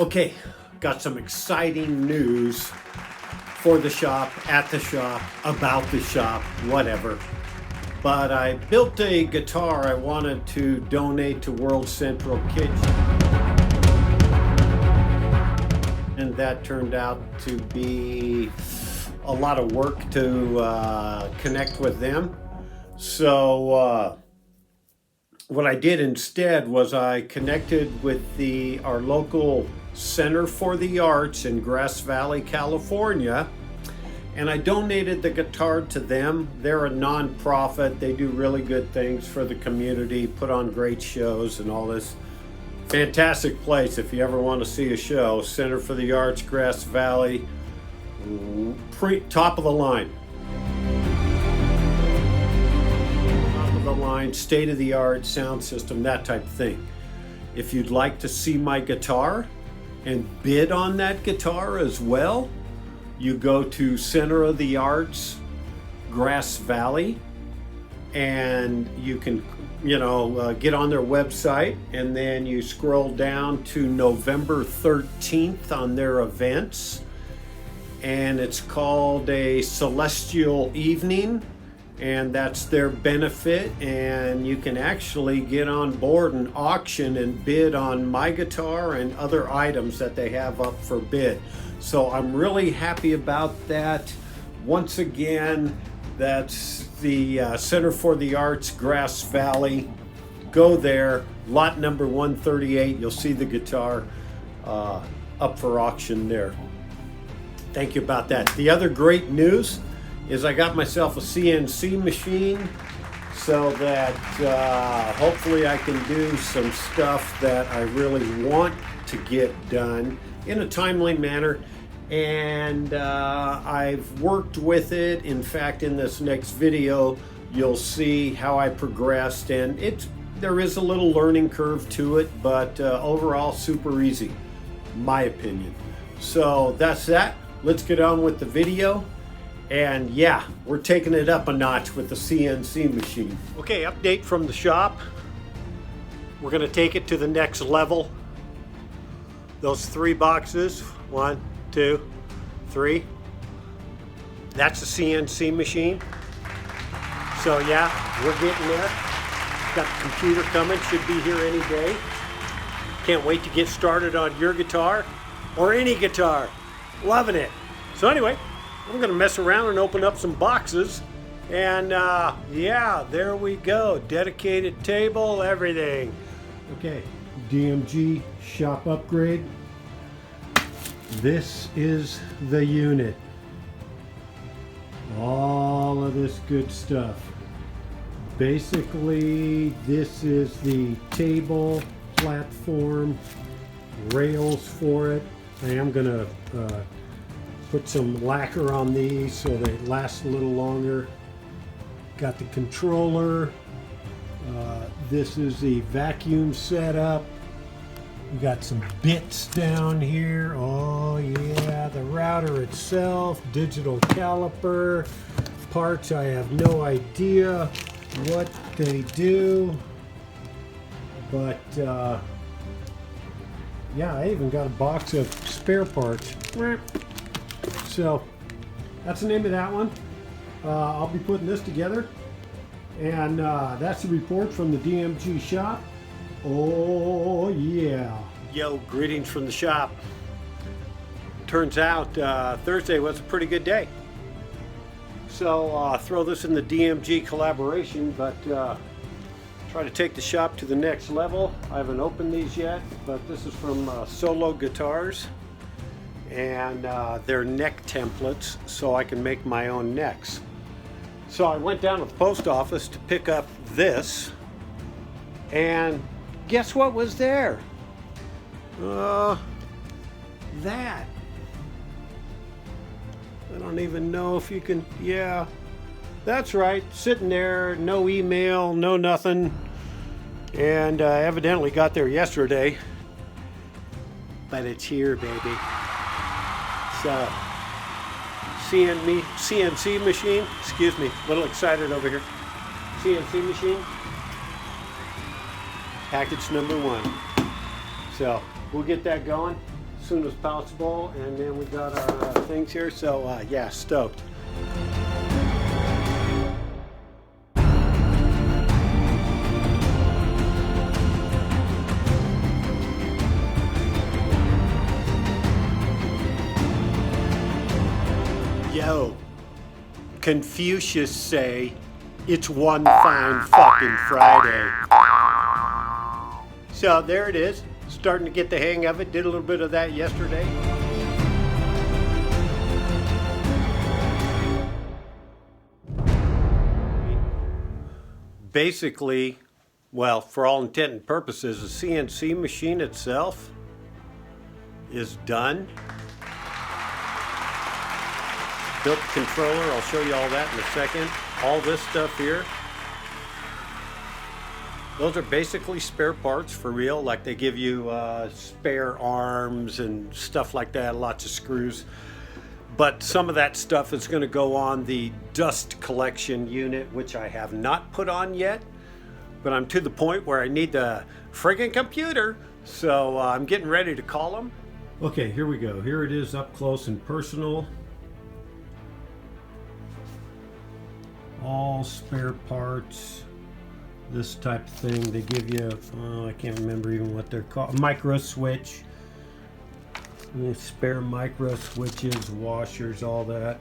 Okay, got some exciting news for the shop, at the shop, about the shop, whatever. But I built a guitar I wanted to donate to World Central Kitchen. And that turned out to be a lot of work to connect with them. So what I did instead was I connected with our local Center for the Arts in Grass Valley, California, and I donated the guitar to them. They're a non-profit. They do really good things for the community, put on great shows and all this. Fantastic place if you ever want to see a show. Center for the Arts, Grass Valley, top of the line. Top of the line, state-of-the-art sound system, that type of thing. If you'd like to see my guitar and bid on that guitar as well, you go to Center of the Arts, Grass Valley, and you can, get on their website, and then you scroll down to November 13th on their events, and it's called a Celestial Evening, and that's their benefit, and you can actually get on board and auction and bid on my guitar and other items that they have up for bid. So I'm really happy about that. Once again, that's the Center for the Arts, Grass Valley. Go there, lot number 138. You'll see the guitar up for auction there. Thank you about that. The other great news is I got myself a CNC machine so that hopefully I can do some stuff that I really want to get done in a timely manner. And I've worked with it. In fact, in this next video, you'll see how I progressed, and there is a little learning curve to it, but overall super easy, my opinion. So that's that. Let's get on with the video. And yeah, we're taking it up a notch with the CNC machine. Okay, update from the shop. We're gonna take it to the next level. Those 3 boxes, 1, 2, 3. That's the CNC machine. So yeah, we're getting there. Got the computer coming, should be here any day. Can't wait to get started on your guitar or any guitar. Loving it. So anyway, I'm gonna mess around and open up some boxes, and yeah, there we go. Dedicated table, everything. Okay, DMG Shop upgrade. This is the unit. All of this good stuff. Basically, this is the table, platform, rails for it. I am gonna put some lacquer on these so they last a little longer. Got the controller. This is the vacuum setup. We got some bits down here. Oh yeah, the router itself, digital caliper, parts I have no idea what they do, but yeah, I even got a box of spare parts. So that's the name of that one. I'll be putting this together, and that's the report from the DMG shop. Oh yeah. Yo, greetings from the shop. Turns out Thursday was a pretty good day. So throw this in the DMG collaboration, but try to take the shop to the next level. I haven't opened these yet, but this is from Solo Guitars, and they're neck templates so I can make my own necks. So I went down to the post office to pick up this, and guess what was there? That. I don't even know if you can, yeah, that's right, sitting there, no email, no nothing, and evidently got there yesterday, but it's here, baby. So, CNC machine, excuse me, a little excited over here. CNC machine, package number 1. So we'll get that going. soon as possible. And then we got our things here, so yeah, stoked. Yo, Confucius say it's one fine fucking Friday. So there it is, starting to get the hang of it. Did a little bit of that yesterday. Basically, well, for all intent and purposes, the CNC machine itself is done. Built the controller, I'll show you all that in a second. All this stuff here, those are basically spare parts for real. Like they give you spare arms and stuff like that, lots of screws. But some of that stuff is going to go on the dust collection unit, which I have not put on yet. But I'm to the point where I need the friggin' computer, so I'm getting ready to call them. Okay, here we go. Here it is up close and personal. All spare parts, this type of thing. They give you, I can't remember even what they're called, micro switch. Spare micro switches, washers, all that.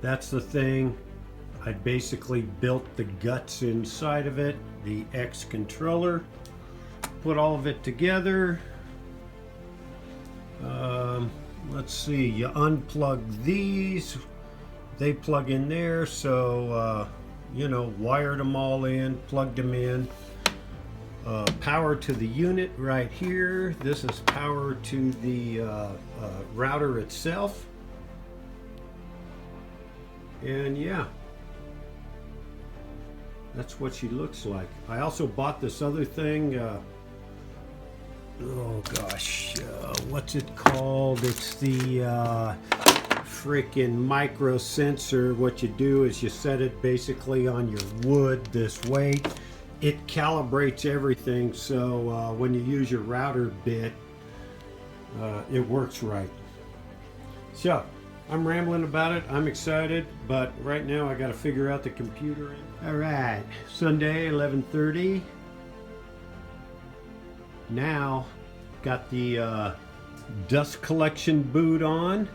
That's the thing. I basically built the guts inside of it, the X controller, put all of it together. Let's see, you unplug these. They plug in there, so you know, wired them all in, plugged them in. Power to the unit right here. This is power to the router itself. And yeah, that's what she looks like. I also bought this other thing. Oh gosh, what's it called? It's the freaking micro sensor. What you do is you set it basically on your wood this way. It calibrates everything, so when you use your router bit, it works right. So I'm rambling about it. I'm excited, but right now I got to figure out the computer. All right, Sunday 11:30. Now got the dust collection boot on.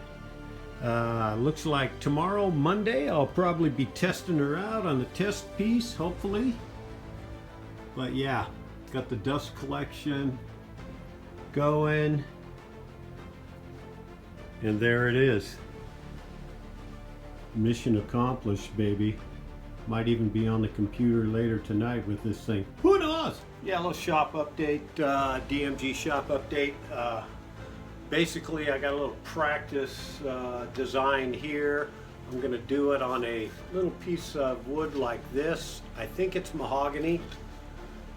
Looks like tomorrow, Monday, I'll probably be testing her out on a test piece, hopefully. But yeah, got the dust collection going. And there it is. Mission accomplished, baby. Might even be on the computer later tonight with this thing. Who knows? Yeah, a little shop update, DMG Shop update. Basically, I got a little practice design here. I'm going to do it on a little piece of wood like this. I think it's mahogany.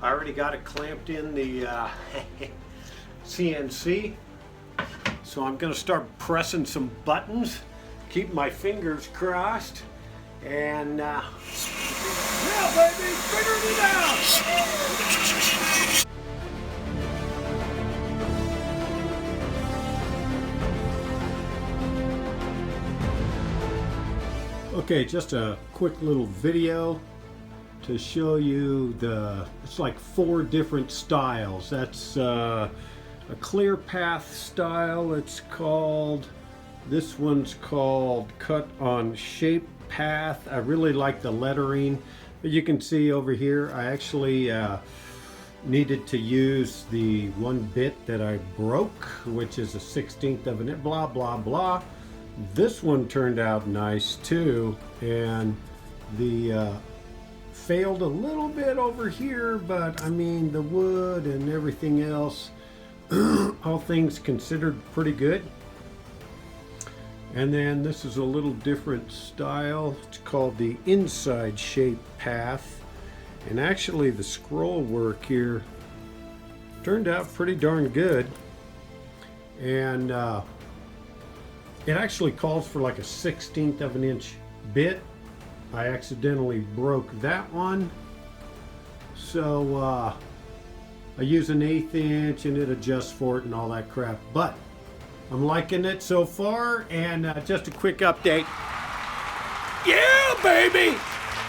I already got it clamped in the CNC. So I'm going to start pressing some buttons. Keep my fingers crossed. And yeah, baby, figure it out! Okay, just a quick little video to show you it's like 4 different styles. That's a clear path style, it's called. This one's called cut on shape path. I really like the lettering. But you can see over here, I actually needed to use the one bit that I broke, which is a 1/16 of an inch, blah, blah, blah. This one turned out nice too, and the failed a little bit over here, but I mean the wood and everything else, all things considered, pretty good. And then this is a little different style. It's called the inside shape path, and actually the scroll work here turned out pretty darn good. And it actually calls for like a 1/16 of an inch bit. I accidentally broke that one. So I use an 1/8 inch and it adjusts for it and all that crap. But I'm liking it so far, and just a quick update. Yeah, baby!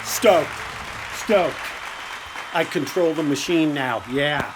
Stoked. I control the machine now. Yeah.